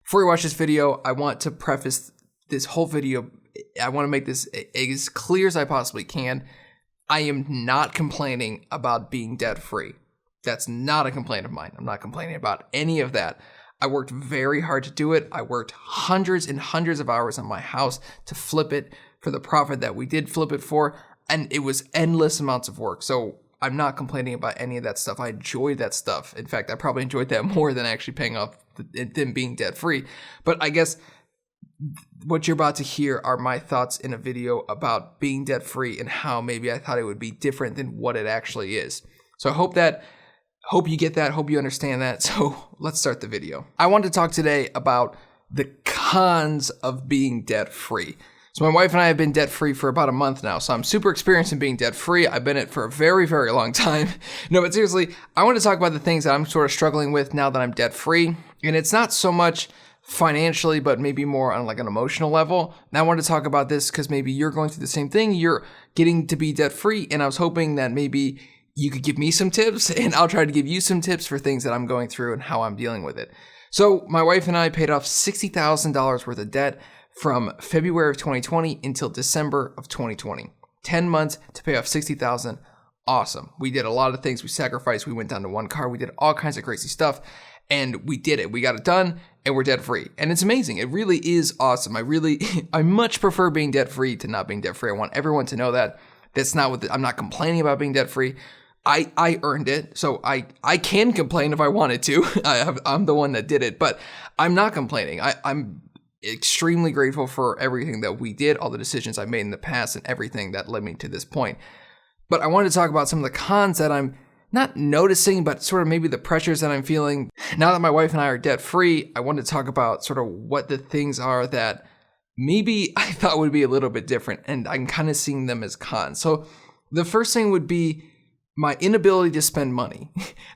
Before we watch this video, I want to preface this whole video. I want to make this as clear as I possibly can. I am not complaining about being debt free. That's not a complaint of mine. I'm not complaining about any of that. I worked very hard to do it. I worked hundreds and hundreds of hours on my house to flip it for the profit that we did flip it for. And it was endless amounts of work. So I'm not complaining about any of that stuff. I enjoyed that stuff. In fact, I probably enjoyed that more than actually paying off than being debt free. But I guess what you're about to hear are my thoughts in a video about being debt free and how maybe I thought it would be different than what it actually is. So I hope you get that, hope you understand that. So let's start the video. I want to talk today about the cons of being debt free. So my wife and I have been debt free for about a month now. So I'm super experienced in being debt free. I've been it for a very, very long time. No, but seriously, I want to talk about the things that I'm sort of struggling with now that I'm debt free. And it's not so much financially, but maybe more on like an emotional level. And I want to talk about this because maybe you're going through the same thing. You're getting to be debt free. And I was hoping that maybe you could give me some tips and I'll try to give you some tips for things that I'm going through and how I'm dealing with it. So my wife and I paid off $60,000 worth of debt from February of 2020 until December of 2020. 10 months to pay off $60,000. Awesome. We did a lot of things. We sacrificed. We went down to one car. We did all kinds of crazy stuff and we did it. We got it done and we're debt free. And it's amazing. It really is awesome. I much prefer being debt free to not being debt free. I want everyone to know that. That's not what I'm not complaining about being debt free. I earned it, so I can complain if I wanted to. I'm the one that did it, but I'm not complaining. I'm extremely grateful for everything that we did, all the decisions I made in the past, and everything that led me to this point. But I wanted to talk about some of the cons that I'm not noticing, but sort of maybe the pressures that I'm feeling. Now that my wife and I are debt free, I wanted to talk about sort of what the things are that maybe I thought would be a little bit different, and I'm kind of seeing them as cons. So the first thing would be my inability to spend money.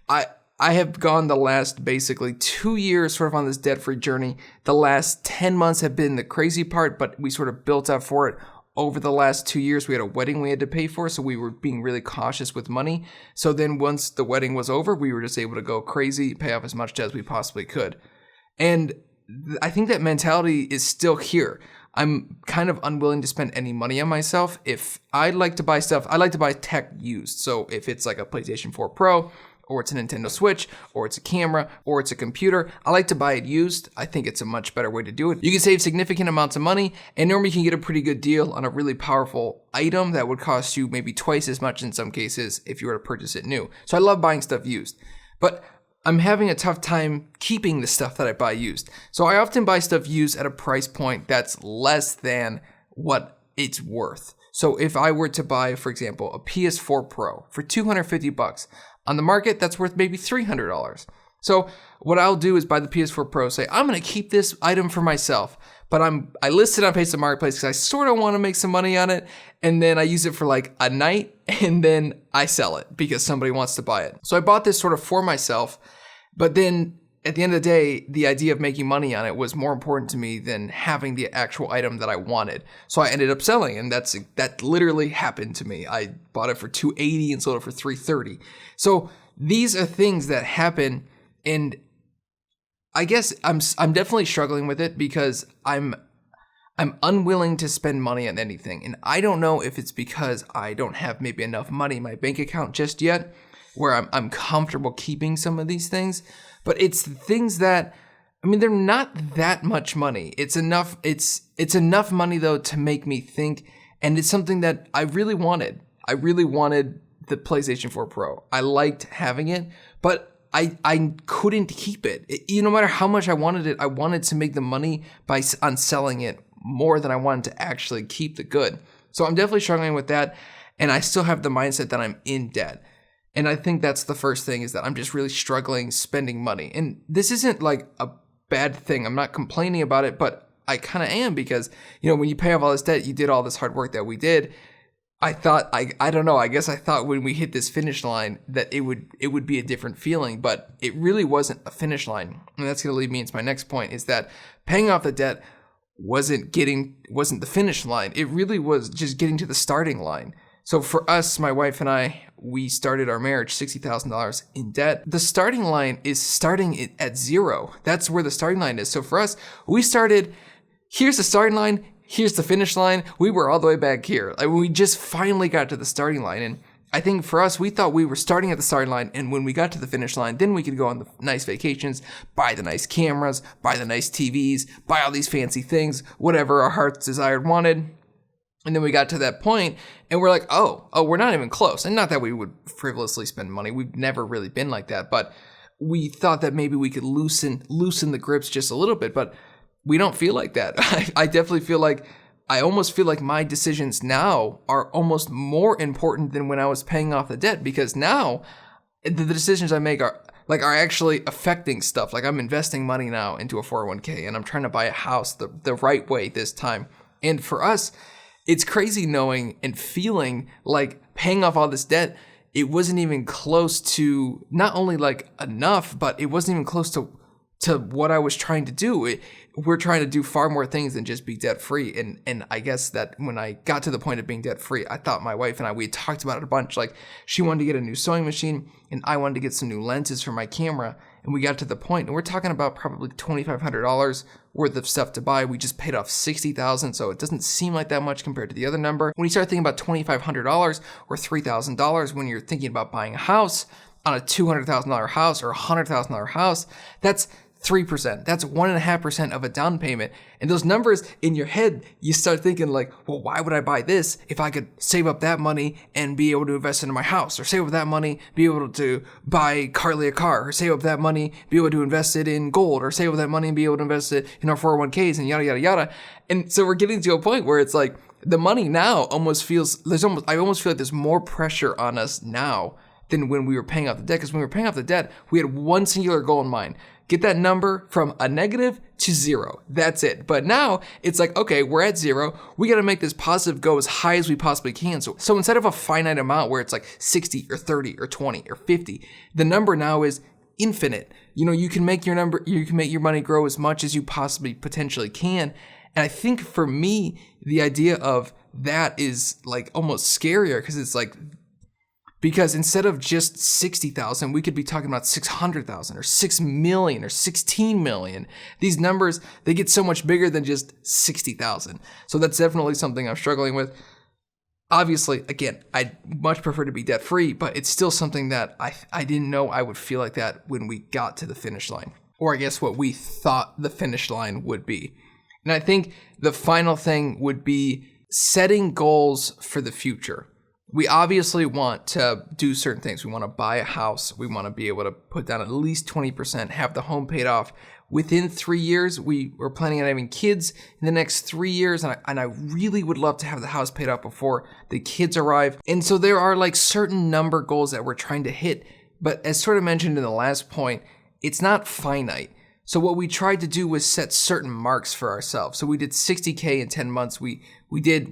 I have gone the last basically 2 years sort of on this debt-free journey. The last 10 months have been the crazy part, but we sort of built up for it over the last 2 years. We had a wedding we had to pay for, so we were being really cautious with money. So then once the wedding was over, we were just able to go crazy, pay off as much debt as we possibly could. And I think that mentality is still here. I'm kind of unwilling to spend any money on myself. If I like to buy stuff, I like to buy tech used. So if it's like a PlayStation 4 Pro, or it's a Nintendo Switch, or it's a camera, or it's a computer, I like to buy it used. I think it's a much better way to do it. You can save significant amounts of money, and normally you can get a pretty good deal on a really powerful item that would cost you maybe twice as much in some cases if you were to purchase it new. So I love buying stuff used. But I'm having a tough time keeping the stuff that I buy used. So I often buy stuff used at a price point that's less than what it's worth. So if I were to buy, for example, a PS4 Pro for $250, on the market, that's worth maybe $300. So what I'll do is buy the PS4 Pro, say, I'm going to keep this item for myself, but I list it on Facebook Marketplace because I sort of want to make some money on it. And then I use it for like a night and then I sell it because somebody wants to buy it. So I bought this sort of for myself, but then at the end of the day, the idea of making money on it was more important to me than having the actual item that I wanted. So I ended up selling, and that literally happened to me. I bought it for $280 and sold it for $330. So these are things that happen, and I guess I'm definitely struggling with it because I'm unwilling to spend money on anything. And I don't know if it's because I don't have maybe enough money in my bank account just yet, where I'm comfortable keeping some of these things. But it's things that, I mean, they're not that much money. It's enough money though to make me think, and it's something that I really wanted. I really wanted the PlayStation 4 Pro. I liked having it, but I couldn't keep it. No matter how much I wanted it, I wanted to make the money on selling it more than I wanted to actually keep the good. So I'm definitely struggling with that, and I still have the mindset that I'm in debt. And I think that's the first thing, is that I'm just really struggling spending money. And this isn't like a bad thing. I'm not complaining about it, but I kind of am because, when you pay off all this debt, you did all this hard work that we did. I thought, I don't know, I guess I thought when we hit this finish line that it would be a different feeling, but it really wasn't a finish line. And that's going to lead me into my next point, is that paying off the debt wasn't the finish line. It really was just getting to the starting line. So for us, my wife and I, we started our marriage $60,000 in debt. The starting line is starting at zero. That's where the starting line is. So for us, we started, here's the starting line, here's the finish line. We were all the way back here. Like, we just finally got to the starting line. And I think for us, we thought we were starting at the starting line, and when we got to the finish line, then we could go on the nice vacations, buy the nice cameras, buy the nice TVs, buy all these fancy things, whatever our hearts desired, wanted. And then we got to that point, and we're like, oh, we're not even close. And not that we would frivolously spend money. We've never really been like that, but we thought that maybe we could loosen the grips just a little bit, but we don't feel like that. I definitely feel like, I almost feel like my decisions now are almost more important than when I was paying off the debt, because now the decisions I make are actually affecting stuff. Like, I'm investing money now into a 401k, and I'm trying to buy a house the right way this time. And for us, it's crazy knowing and feeling like paying off all this debt, it wasn't even close to not only like enough, but it wasn't even close to what I was trying to do. We're trying to do far more things than just be debt free. And I guess that when I got to the point of being debt free, I thought my wife and I, we had talked about it a bunch. Like, she wanted to get a new sewing machine, and I wanted to get some new lenses for my camera. And we got to the point, and we're talking about probably $2,500 worth of stuff to buy. We just paid off $60,000, so it doesn't seem like that much compared to the other number. When you start thinking about $2,500 or $3,000 when you're thinking about buying a house on a $200,000 house or a $100,000 house, that's 3%. That's 1.5% of a down payment. And those numbers in your head, you start thinking like, well, why would I buy this if I could save up that money and be able to invest into my house, or save up that money, be able to buy Carly a car, or save up that money, be able to invest it in gold, or save up that money and be able to invest it in our 401ks and yada, yada, yada. And so we're getting to a point where it's like the money now almost feels, I almost feel like there's more pressure on us now than when we were paying off the debt. Because when we were paying off the debt, we had one singular goal in mind: get that number from a negative to zero. That's it. But now it's like, okay, we're at zero. We got to make this positive go as high as we possibly can. So instead of a finite amount where it's like 60 or 30 or 20 or 50, the number now is infinite. You know, you can make your money grow as much as you possibly potentially can. And I think for me, the idea of that is like almost scarier, because it's like, because instead of just 60,000, we could be talking about 600,000 or 6 million or 16 million. These numbers, they get so much bigger than just 60,000. So that's definitely something I'm struggling with. Obviously, again, I'd much prefer to be debt free, but it's still something that I didn't know I would feel like that when we got to the finish line, or I guess what we thought the finish line would be. And I think the final thing would be setting goals for the future. We obviously want to do certain things. We want to buy a house. We want to be able to put down at least 20%, have the home paid off within 3 years. We're planning on having kids in the next 3 years, and I really would love to have the house paid off before the kids arrive. And so there are like certain number goals that we're trying to hit, but as sort of mentioned in the last point, it's not finite. So what we tried to do was set certain marks for ourselves. So we did 60K in 10 months. We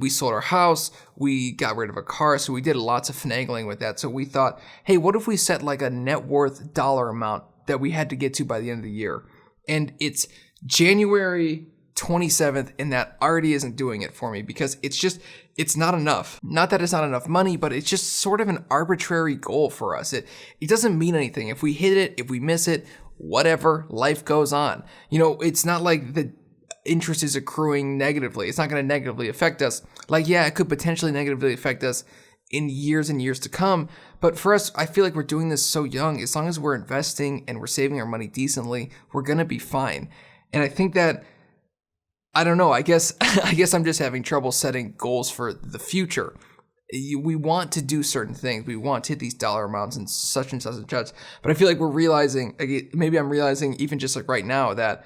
sold our house, we got rid of a car, so we did lots of finagling with that. So we thought, hey, what if we set like a net worth dollar amount that we had to get to by the end of the year? And it's January 27th, and that already isn't doing it for me, because it's not enough. Not that it's not enough money, but it's just sort of an arbitrary goal for us. It doesn't mean anything. If we hit it, if we miss it, whatever, life goes on. You know, it's not like the interest is accruing negatively. It's not going to negatively affect us. Like, yeah, it could potentially negatively affect us in years and years to come. But for us, I feel like we're doing this so young. As long as we're investing and we're saving our money decently, we're going to be fine. And I think that, I don't know, I guess I'm just having trouble setting goals for the future. We want to do certain things. We want to hit these dollar amounts and such and such and such. But I feel like we're realizing, maybe I'm realizing even just like right now, that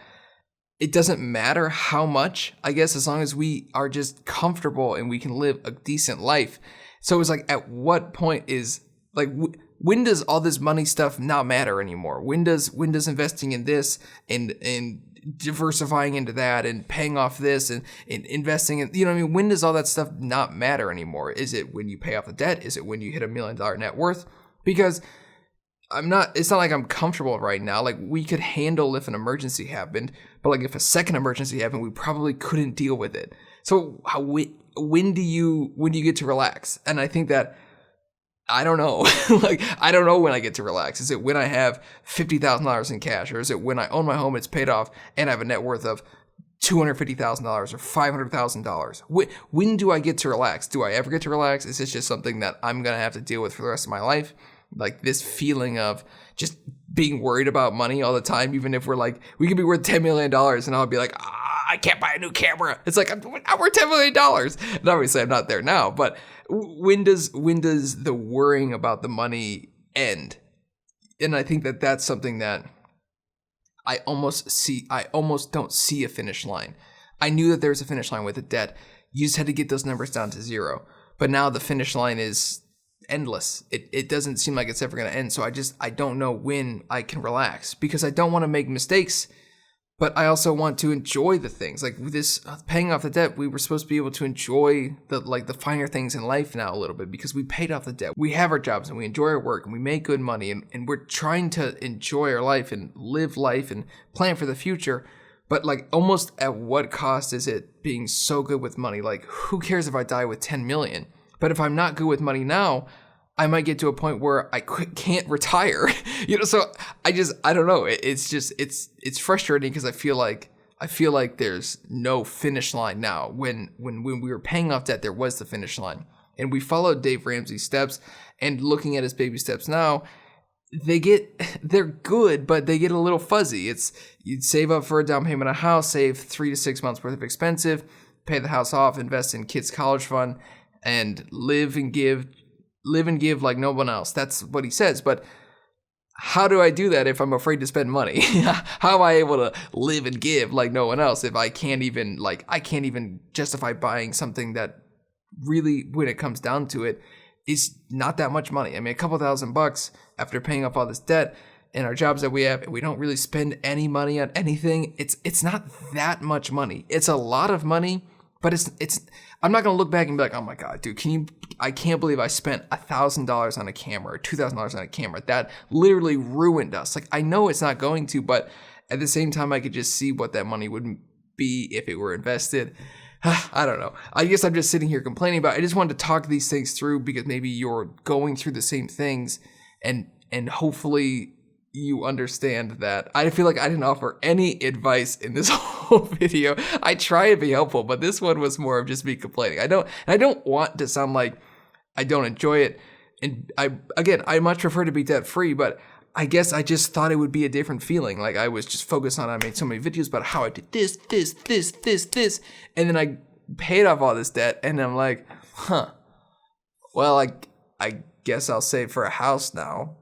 it doesn't matter how much, I guess, as long as we are just comfortable and we can live a decent life. So it's like, at what point is, like, when does all this money stuff not matter anymore? When does investing in this and diversifying into that and paying off this and investing in, you know what I mean? When does all that stuff not matter anymore? Is it when you pay off the debt? Is it when you hit $1 million net worth? Because it's not like I'm comfortable right now. Like, we could handle if an emergency happened, but like if a second emergency happened, we probably couldn't deal with it. So when do you get to relax? And I think that I don't know. Like, I don't know when I get to relax. Is it when I have $50,000 in cash, or is it when I own my home, it's paid off, and I have a net worth of $250,000 or $500,000? When do I get to relax? Do I ever get to relax? Is this just something that I'm gonna have to deal with for the rest of my life? Like this feeling of just being worried about money all the time, even if we're like, we could be worth $10 million, and I'll be like, I can't buy a new camera. It's like, I'm worth $10 million. And obviously I'm not there now, but when does the worrying about the money end? And I think that that's something that I almost don't see a finish line. I knew that there was a finish line with the debt. You just had to get those numbers down to zero. But now the finish line is endless. It doesn't seem like it's ever going to end. So I don't know when I can relax, because I don't want to make mistakes, but I also want to enjoy the things. Like this paying off the debt, we were supposed to be able to enjoy the finer things in life now a little bit, because we paid off the debt. We have our jobs and we enjoy our work and we make good money, and we're trying to enjoy our life and live life and plan for the future. But like, almost at what cost is it being so good with money? Like, who cares if I die with 10 million? But if I'm not good with money now, I might get to a point where I can't retire, so I don't know. It's frustrating, because I feel like there's no finish line now. When we were paying off debt, there was the finish line, and we followed Dave Ramsey's steps, and looking at his baby steps now, they're good, but they get a little fuzzy. It's, you'd save up for a down payment on a house, save 3 to 6 months worth of expensive, pay the house off, invest in kids' college fund, and live and give like no one else. That's what he says. But how do I do that if I'm afraid to spend money? How am I able to live and give like no one else if I can't even justify buying something that really, when it comes down to it, is not that much money? I mean, a couple $1,000 after paying off all this debt and our jobs that we have, and we don't really spend any money on anything. It's not that much money. It's a lot of money, but it's I'm not gonna look back and be like, oh my God, dude, I can't believe I spent $1,000 on a camera or $2,000 on a camera. That literally ruined us. Like, I know it's not going to, but at the same time, I could just see what that money would be if it were invested. I don't know. I guess I'm just sitting here complaining about it. I just wanted to talk these things through, because maybe you're going through the same things, and hopefully you understand that. I feel like I didn't offer any advice in this whole video. I try to be helpful, but this one was more of just me complaining. I don't want to sound like I don't enjoy it. And I much prefer to be debt free, but I guess I just thought it would be a different feeling. Like, I was just focused on, I made so many videos about how I did this, and then I paid off all this debt, and I'm like, well, I guess I'll save for a house now.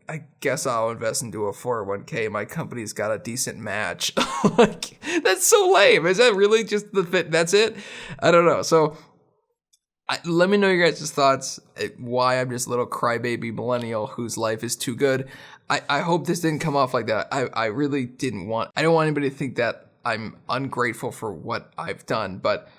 I guess I'll invest into a 401k. My company's got a decent match. Like, that's so lame. Is that really just the fit? That's it? I don't know. So let me know your guys' thoughts, why I'm just a little crybaby millennial whose life is too good. I hope this didn't come off like that. I really didn't want, I don't want anybody to think that I'm ungrateful for what I've done, but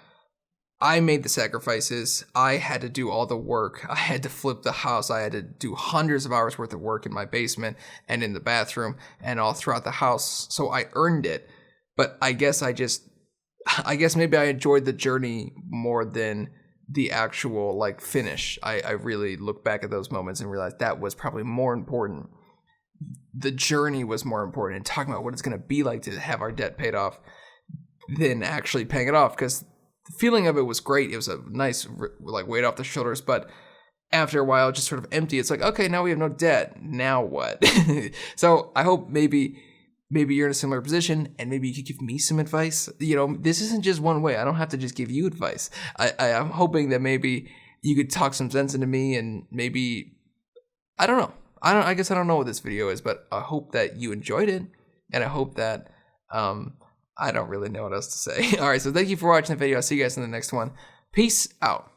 I made the sacrifices. I had to do all the work. I had to flip the house. I had to do hundreds of hours worth of work in my basement and in the bathroom and all throughout the house. So I earned it. But I guess maybe I enjoyed the journey more than the actual finish. I really look back at those moments and realize that was probably more important. The journey was more important, and talking about what it's going to be like to have our debt paid off than actually paying it off, because the feeling of it was great. It was a nice weight off the shoulders, but after a while, just sort of empty. It's like, okay, now we have no debt. Now what? So I hope maybe you're in a similar position, and maybe you could give me some advice. This isn't just one way. I don't have to just give you advice. I'm hoping that maybe you could talk some sense into me, and maybe, I don't know. I guess I don't know what this video is, but I hope that you enjoyed it, and I hope that, I don't really know what else to say. All right, so thank you for watching the video. I'll see you guys in the next one. Peace out.